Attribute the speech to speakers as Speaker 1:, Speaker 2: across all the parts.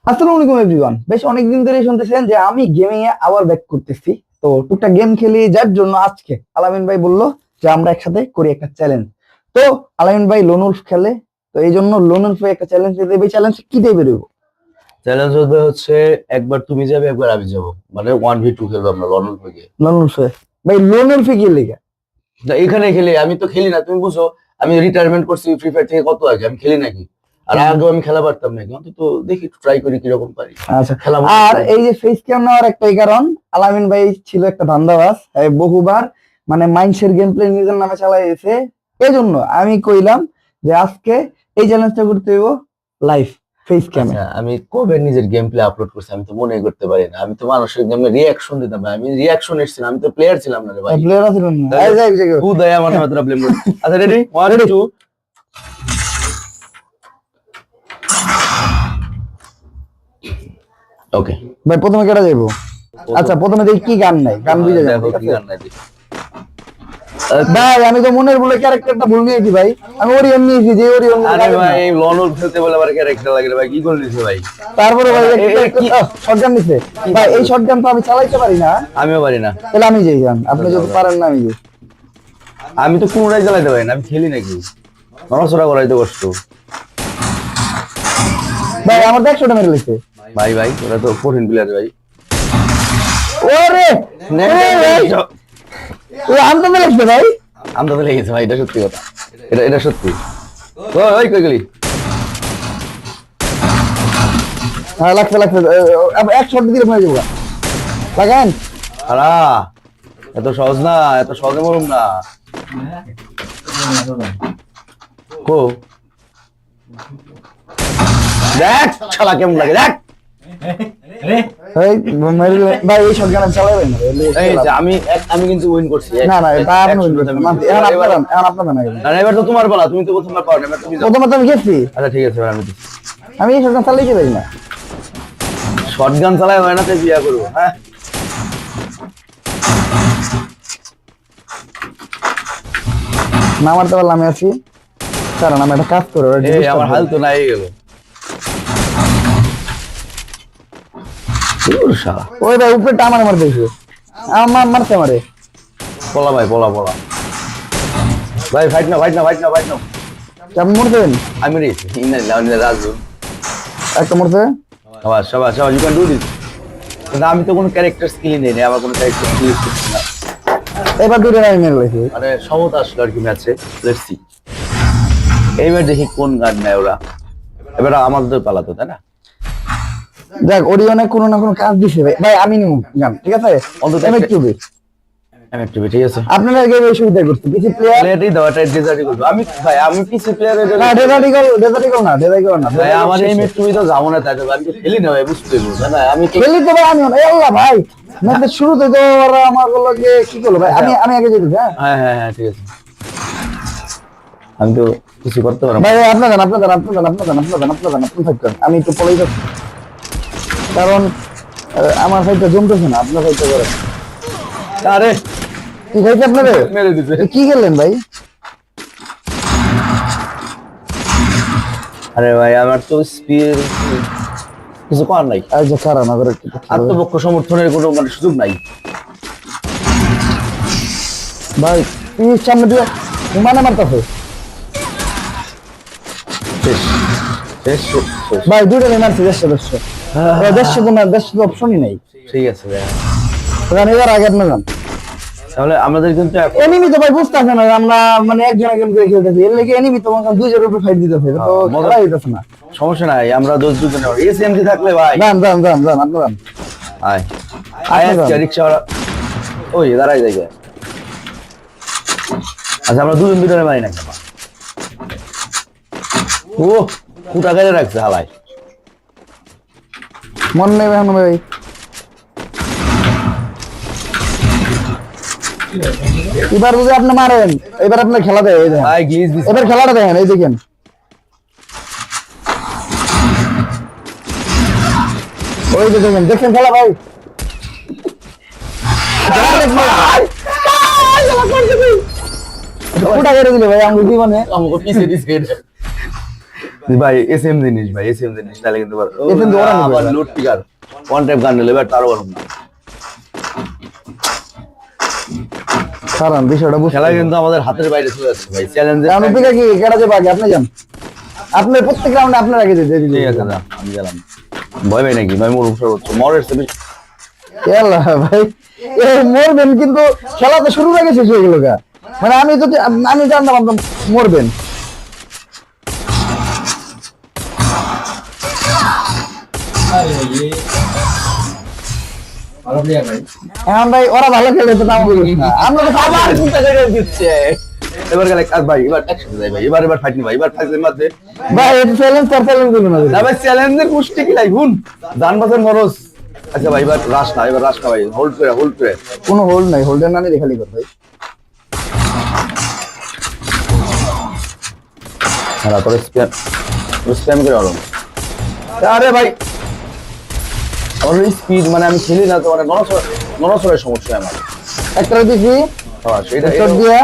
Speaker 1: আসসালামু আলাইকুম এভরিওয়ান। বেশ অনেকদিন ধরে শুনতেছেন যে আমি গেমিং এ আবার ব্যাক করতেছি। তো টুকটাক গেম খেলি, যার জন্য আজকে আলামিন ভাই বলল যে আমরা একসাথে করি একটা চ্যালেঞ্জ। তো আলামিন ভাই লোন উলফ খেলে, তো এই জন্য লোন উলফে একটা চ্যালেঞ্জ দিতে হবে। চ্যালেঞ্জ কি টাইপের হইব?
Speaker 2: চ্যালেঞ্জ হচ্ছে একবার তুমি যাবে একবার আমি যাবো, মানে 1v2 খেলবো আমরা লন্ডন থেকে।
Speaker 1: লোন উলফে ভাই, লোন উলফে কি লেগে?
Speaker 2: এখানে খেলি, আমি তো খেলি না, তুমি বুঝো। আমি রিটায়ারমেন্ট করছি ফ্রি ফায়ার থেকে কত আগে, আমি খেলি নাকি? আর আগেও আমি খেলা পারতাম নাকি? অন্তত দেখি, ট্রাই করি কিরকম পারি
Speaker 1: আচ্ছা,
Speaker 2: খেলা।
Speaker 1: আর এই যে ফেস ক্যাম নেওয়ার একটাই কারণ, আলামিন ভাই ছিল একটা ধান্দাবাজ, বহুবার মানে মাইন্ডসের গেম প্লে নিজের নামে চালাইছে। এই জন্য আমি কইলাম যে আজকে এই চ্যালেঞ্জটা করতে হইব লাইভ ফেস ক্যামে।
Speaker 2: আমি কবে নিজের গেম প্লে আপলোড করছি আমি তো মনে করতে পারি না। আমি তো মানুষের গেমে রিয়াকশন দিতাম ভাই, আমি রিয়াকশন এসেছিলাম, আমি তো প্লেয়ার ছিলাম না রে ভাই।
Speaker 1: প্লেয়ার আছিলেন না?
Speaker 2: তাহলে-
Speaker 1: এই যে, এই যে,
Speaker 2: খুদাই আমার নামে তোরা ব্লেম করছিস। আচ্ছা রেডি, 1 2। ওকে
Speaker 1: ভাই প্রথমে কেটে যাইবো? আচ্ছা প্রথমে দেখি কি গান নাই, গান বুঝে যাবো,
Speaker 2: দেখো
Speaker 1: ঠিক
Speaker 2: কি
Speaker 1: আছে?
Speaker 2: গান নাই দেখি।
Speaker 1: ভাই আমি তো মনের বলে ক্যারেক্টারটা ভুল নিয়েছি ভাই, আমি ওরিয়ন নিয়েছি, যে ওরিয়ন
Speaker 2: আরে ভাই এই লনল খেলতে বলে আবার ক্যারেক্টার লাগে রে ভাই, কি করে দিছে ভাই?
Speaker 1: তারপরে ভাই শটগান নিছে ভাই, এই শটগান তো আমি চালাইতে পারি না।
Speaker 2: আমিও পারি না।
Speaker 1: তাহলে আমি যাই, গান আপনি যদি পারেন না আমি যাই।
Speaker 2: আমি তো কোনটাই চালাইতে পারি না, আমি খেলি নাকি? নড়াচড়া করাইতে কষ্ট।
Speaker 1: ভাই আমার তো 100টা মেরে লেগেছে
Speaker 2: ভাই ভাই ওরা তো কঠিন প্লেয়ার ভাই।
Speaker 1: ওরে, আমি তো মেরেছে ভাই।
Speaker 2: আমি তো লেগেছে ভাই, এটা সত্যি কথা, এটা এটা সত্যি। ওই কই গেলি?
Speaker 1: হ্যাঁ লাগছে লাগছে, এক শট দিলে মেরে যাবো। লাগান
Speaker 2: আরা এত সহজ না, এত সহজে মরুম না। কো দেখ শালা কেমন লাগে দেখ।
Speaker 1: ভাই এই শটগান আমি চালাবেন না।
Speaker 2: এই যে আমি কিন্তু উইন করছি।
Speaker 1: না না, এটা আপনি বলবেন না, এখন আপনার না।
Speaker 2: না এবার তো তোমার পালা, তুমি তো প্রথমবার পাও না, এবার তুমি যাও।
Speaker 1: প্রথমে তো আমি গেছি,
Speaker 2: আচ্ছা ঠিক আছে, এবার আমি দিচ্ছি।
Speaker 1: আমি এই শটগান চালাইতে পারি না।
Speaker 2: শটগান চালায় হয় না, তাই বিয়া করবো। হ্যাঁ
Speaker 1: না মারতে পারলাম, আমি আছি। কারণ আমি একটা কাজ করে
Speaker 2: এই আমার হাল তো নাই গেল।
Speaker 1: ওই ভাই উপরে টামার মারতে এসে আমার মারতে মারে।
Speaker 2: পলা ভাই পলা পলা ভাই, ফাইট না ফাইট না ফাইট না ফাইট না।
Speaker 1: কেমন মরতেন?
Speaker 2: আমি রে রাজু
Speaker 1: একটা মরতে।
Speaker 2: সবাই সবাই সবাই, ইউ ক্যান ডু দিস। কিন্তু আমি তো কোনো ক্যারেক্টার স্কিলই নেই, আমার কোনো ক্যারেক্টার স্কিল করছি না।
Speaker 1: এবার দুটো আমি মেরে লেগেছি,
Speaker 2: মানে সমতা আসলো আর কি ম্যাচে। লেটস সি এইবার দেখি কোন গান নেয় ওরা। এবার আমাদের পালাতো, তাই না?
Speaker 1: দেখ ওরিয়নে কোনো না কোনো কাজ দিছে ভাই। ভাই আমি নিব গান, ঠিক আছে?
Speaker 2: অন্তত
Speaker 1: এমএক্টিভি
Speaker 2: এমএক্টিভি ঠিক আছে।
Speaker 1: আপনারা গেমে সুবিধা করতে পিসি প্লেয়ার।
Speaker 2: প্লেয়ারই দাও, এটা ডেজার্টই করব আমি ভাই, আমি পিসি প্লেয়ারে
Speaker 1: না ডেজার্টিকল না ডেজার্টিকল না
Speaker 2: ভাই। আমার এমএক্টিভি তো যাবো না, তাই তো আমি তো খেলি না ভাই, বুঝতে পারবো না আমি
Speaker 1: খেলি তো ভাই। আমি আল্লাহ ভাই ম্যাচের শুরুতে তো ওরা আমার বললো যে কি করলো ভাই, আমি আমি আগে যেতে। হ্যাঁ
Speaker 2: হ্যাঁ হ্যাঁ হ্যাঁ ঠিক আছে, আমি তো কিছু করতে পারবো
Speaker 1: ভাই আপনার ফাইট করেন, আমি একটু পলাই যাচ্ছি, কারণ আমার ফাইটটা জমতেছে না। আপনার ফাইটটা করেন।
Speaker 2: আরে
Speaker 1: কি খাইছে আপনারে?
Speaker 2: মেরে দিছে।
Speaker 1: কি খেললেন ভাই?
Speaker 2: আরে ভাই আমার তো স্পিড কিছু করার নাই।
Speaker 1: আজ কারণ আবার
Speaker 2: আত্মপক্ষ সমর্থনের কোনো মানে সুযোগ নাই
Speaker 1: ভাই। তুই সামনে দিয়ে মানে মারতেছে
Speaker 2: শেষ শেষ শেষ।
Speaker 1: ভাই, দুটো মারছি 150 তো না, 150 তো অপশনই নাই।
Speaker 2: ঠিক আছে ভাই,
Speaker 1: কারণ এবার আগে আপনি যান।
Speaker 2: তাহলে আমাদের কিন্তু
Speaker 1: এনিমি তো ভাই বুঝতেছে না আমরা মানে একজন একজন করে খেলতেছি, এর লেগে এনিমি তো দুইজনের উপর ফাইট দিতেছে, তো খেলা হইতেছে না।
Speaker 2: সমস্যা নাই, আমরা 10 জনে এসএমজি থাকলে ভাই।
Speaker 1: যান যান যান যান আপনি যান।
Speaker 2: আয় আয় আজকে রিকশা ওই দাঁড়াই জায়গা। আচ্ছা আমরা দুজন দুজনে মারি না কেন? ও কুটা গাড়ি রাখছে হালাই।
Speaker 1: মন নেই এখন ভাই। এবার যদি আপনি মারেন, এবার আপনার খেলা দেয়, এই দেখেন
Speaker 2: ভাই গ্লিচ দিছে
Speaker 1: এবার খেলাটা দেখেন, এই দেখেন ওই যে দেখেন, দেখছেন খেলা ভাই? কুটা করে দিলে ভাই আমার জীবনে।
Speaker 2: আমাকে পিছে দিছে। ভাই এসএম জিনিস ভাই, এসএম জিনিস তাহলে কিন্তু
Speaker 1: SM তো ওরা নেবে
Speaker 2: আবার
Speaker 1: এবার।
Speaker 2: লুট পিকার ওয়ান টাইপ গান নিলে এবার তারও গরম না।
Speaker 1: কারণ বিষয়টা বুঝতে
Speaker 2: খেলা কিন্তু আমাদের হাতের বাইরে চলে যাচ্ছে ভাই, চ্যালেঞ্জের
Speaker 1: রাউন্ড থেকে কি কেটা যাবে আগে আপনি যান, আপনার প্রত্যেক রাউন্ডে আপনার আগে যেতে
Speaker 2: ঠিক আছে না, আমি গেলাম। ভয় পাই নাকি ভাই, মোর সর্বোচ্চ মরের চেয়ে বেশি।
Speaker 1: আল্লাহ ভাই এ মরবেন কিন্তু খেলা তো শুরুর আগে শেষ হয়ে গেল গা, মানে আমি জানতাম আপনি মরবেন। এখন ভাই ওরা ভালো খেলে তো নাম বলিস না, আমরা তো
Speaker 2: আবার চিন্তা করে দিচ্ছে। এবার গেলে কাজ ভাই, এবার একসাথে যাই ভাই, এবার ফাইট নি ভাই, এবার ফাইটের মধ্যে
Speaker 1: ভাই এটা চ্যালেঞ্জ তার চ্যালেঞ্জ করবে না
Speaker 2: না ভাই, চ্যালেঞ্জের কুষ্টি কি লাই হুন জান বাজার মরস। আচ্ছা ভাই এবার রাশ না, এবার রাশ না ভাই, হোল্ড করে
Speaker 1: কোনো হোল্ড নাই, হোল্ডের নানি রেখালি কর ভাই।
Speaker 2: হ্যাঁ তোর স্প্যাম করে আলো। আরে ভাই আমার স্পিড মানে আমি খেলি না তো, মানে নড়াচড়ার সমস্যা আমার।
Speaker 1: একটা দিছি
Speaker 2: হ্যাঁ সেটা
Speaker 1: হেডশট দিয়া,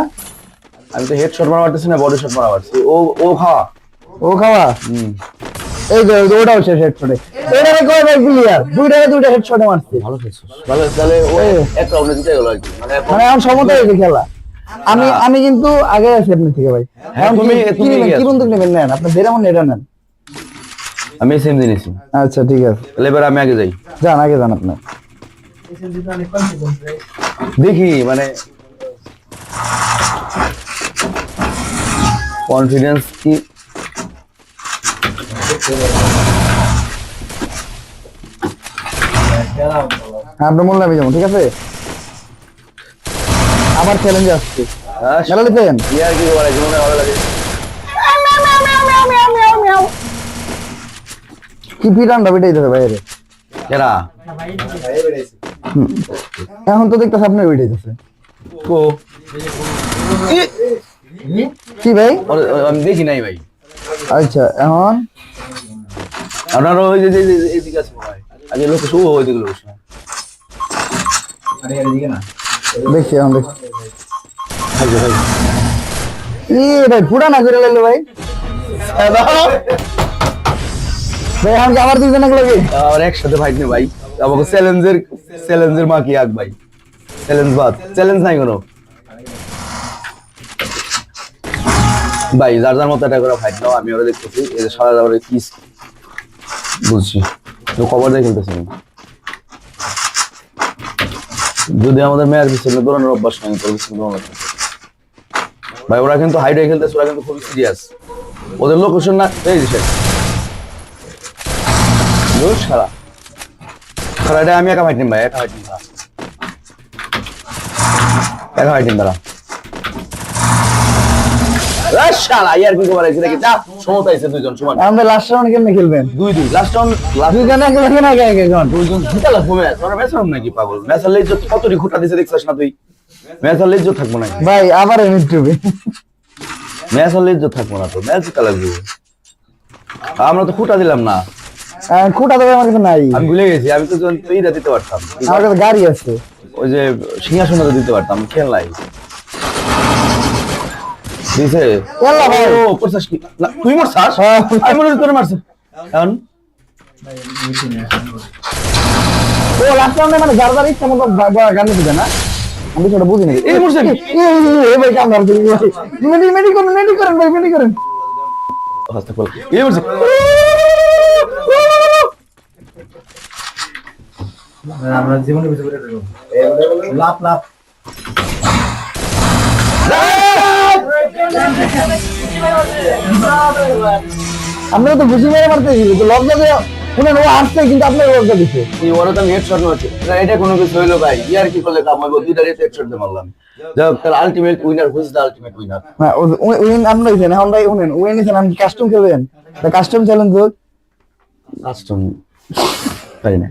Speaker 2: আমি তো হেডশট মারা পারতেছি না, বডি শট মারা পারছি। ও খাওয়া
Speaker 1: ও খাওয়া এই যে ওটাও শেষ হেডশটে, এটারে কয় ভাই ক্লিয়ার, দুইটা হেডশটে মারছে।
Speaker 2: ভালো খেলছিস, ভালো তাহলে ও এক রাউন্ডে জিতে গেল আর কি, মানে এখন
Speaker 1: মানে এখন সমতা হয়েছে খেলা। আমি কিন্তু আগে আছি আপনার থেকে ভাই।
Speaker 2: হ্যাঁ,
Speaker 1: এখন
Speaker 2: তুমি
Speaker 1: নেবেন?
Speaker 2: এগিয়ে
Speaker 1: কি
Speaker 2: আছো।
Speaker 1: বন্দুক নেবেন নেন, আপনি যেরকম এটা নেন।
Speaker 2: আমি সেম জিনিসই।
Speaker 1: আচ্ছা ঠিক আছে,
Speaker 2: তাহলে এবার আমি আগে যাই,
Speaker 1: যান আগে যান আপনার।
Speaker 2: দেখি মানে কনফিডেন্স কি।
Speaker 1: হ্যাঁ আপনার মূল্য আমি যাবো, ঠিক আছে। আবার চ্যালেঞ্জ আসছে, খেলা নিতেন
Speaker 2: ইয়ার কি বলে জীবনে ভালো লাগে।
Speaker 1: কি পিটানটা পিটাইতে হবে বাইরে।
Speaker 2: কেরা
Speaker 1: এখন তো দেখতেছে আপনার পিটাইতেছে
Speaker 2: ও
Speaker 1: কি ভাই।
Speaker 2: আমি দেখি নাই ভাই।
Speaker 1: আচ্ছা এখন
Speaker 2: আপনার ওই যে এদিকে আছে ভাই, আগে লোক শুভ ওই দিকে লোক
Speaker 1: দেখছি, এখন দেখছি।
Speaker 2: ভাই
Speaker 1: ভাই পুরা না করে লাগলো ভাই। ভাই এখন কি আবার দুইজনে লাগে?
Speaker 2: আর একসাথে ফাইট নে ভাই, আমাকে চ্যালেঞ্জের মা কি আগ ভাই, চ্যালেঞ্জ নাই কোনো ভাই, যার যার মতো একটা করে ফাইট নাও। আমি ওরা দেখতেছি এই যে সারা যাবার কি বুঝছি তো খবর দিয়ে খেলতেছি আমি। যদি আমাদের মেয়ার পিছনে দৌড়ানোর অভ্যাস নাই, তোর পিছনে দৌড়ানো ভাই। ওরা কিন্তু হাইডে খেলতেছে, ওরা কিন্তু খুব সিরিয়াস, ওদের লোকেশন না এই যে সারা সারাটা আমি একা ফাইট নিম ভাই, একা ফাইট নিম তারা শালা ইয়ার কি খবর আছে নাকি, যা সমতা আছে দুইজন সমান,
Speaker 1: আমরা লাস্ট রাউন্ড কেমনে খেলবেন?
Speaker 2: দুই লাস্ট রাউন্ড
Speaker 1: দুইজনে একে লাগে না একে জন?
Speaker 2: দুইজন জিতা লাগবো ম্যাচ, ওরা ম্যাচ হবে নাকি পাগল, ম্যাচ হলে ইজ্জত কতটি খুঁটা দিছে দেখছিস না তুই, ম্যাচ হলে ইজ্জত থাকবো নাকি,
Speaker 1: ভাই আবার ইউটিউবে
Speaker 2: ম্যাচ হলে ইজ্জত থাকবো না তো, ম্যাচ জিতা লাগবে। আমরা তো খুঁটা দিলাম না,
Speaker 1: খুঁটা দেবে আমার কাছে নাই,
Speaker 2: আমি ভুলে গেছি, আমি তো এইটা দিতে পারতাম,
Speaker 1: আমার কাছে গাড়ি আছে।
Speaker 2: ওই যে সিংহাসনটা দিতে পারতাম, খেল নাই দিছে।
Speaker 1: ইয়াল্লা ভাই।
Speaker 2: ও করছাস কি না, তুই মারছাস,
Speaker 1: হ্যাঁ।
Speaker 2: আমি মনে করি তোরে মারছে এখন।
Speaker 1: ও লাস্ট রাউন্ডে মানে যার যার ইচ্ছা মতো গান দিবে না, আমি সেটা বুঝি না।
Speaker 2: এই মরছে
Speaker 1: এই ভাই কাম ধরছে মেডি করেন ভাই, মেডি করেন।
Speaker 2: হাসতে বল এই মরছে
Speaker 3: আমরা জীবনে বুঝে করে দেবো লাভ লাভ
Speaker 1: আপনারা তো খুশি মেরে মারতেছিল তো লজ্জা যে শুনেন ও আসছে কিন্তু আপনার লজ্জা দিচ্ছে।
Speaker 2: এই ওরা তো হেডশট মারছে না, এটা কোনো কিছু হইলো ভাই, ইয়ার কি করলে কাম হইব, দুইটা রেট হেডশট দিয়ে মারলাম। যাই হোক তার ultimate winner, who's the ultimate winner?
Speaker 1: হ্যাঁ উইন আপনি হইছেন, এখন ভাই উনেন উইন নিছেন, আমি কাস্টম খেলবেন, কাস্টম চ্যালেঞ্জ হোক।
Speaker 2: কাস্টম পারি না।